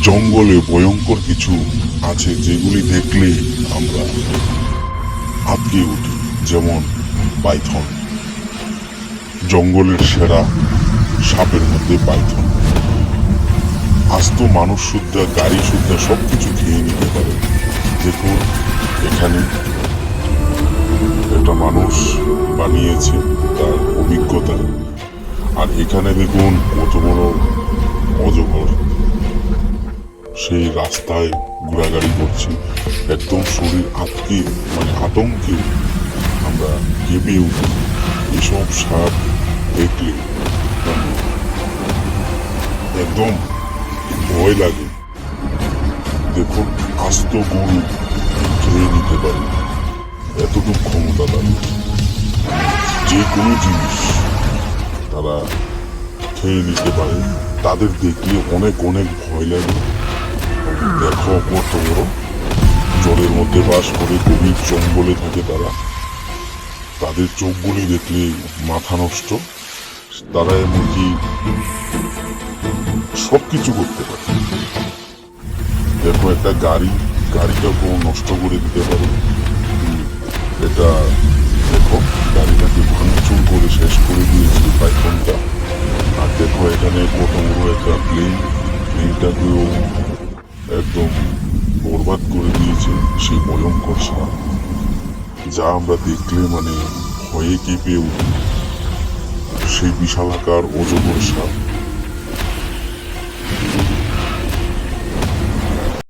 জঙ্গলে ভয়ঙ্কর কিছু আছে যেগুলি দেখলে আমরা আঁতকে উঠি, যেমন পাইথন। জঙ্গলের সেরা সাপের মধ্যে পাইথন। আস্ত মানুষ সুদ্ধা, গাড়ি সুদ্ধা সবকিছু খেয়ে নিতে পারে। দেখুন, এখানে একটা মানুষ বানিয়েছে তার অভিজ্ঞতা। আর এখানে দেখুন কত বড় অজগর, সেই রাস্তায় ঘোরাঘুরি করছে। একদম শরীর আটকে, মানে আতঙ্কে আমরা কেঁপে উঠি। এসব সাপ দেখলে মানে একদম ভয় লাগে। দেখুন, আস্ত গরু খেয়ে নিতে পারে, এতটুকু ক্ষমতা তাদের। যে কোনো জিনিস তারা খেয়ে নিতে পারে। তাদের দেখলে অনেক অনেক ভয় লাগে। দেখো কত বড়, জলের মধ্যে বাস করে, গভীর জঙ্গলে থাকে তারা। তাদের চোখগুলি দেখলে মাথা নষ্ট। তারা এমনকি সবকিছু করতে পারে। দেখো, একটা গাড়িটাকেও নষ্ট করে দিতে পারে। এটা দেখো, গাড়িটাকে ভাঙচুর করে শেষ করে দিয়েছে পাইথনটা। আর দেখো এখানে কত বড় একটা প্লেনটাকেও একদম বরবাদ করে দিয়েছে সেই ভয়ঙ্কর সাপ, যা আমরা দেখলে মানে ভয়ে কেঁপে উঠি। সেই বিশালাকার অজগর সাপ।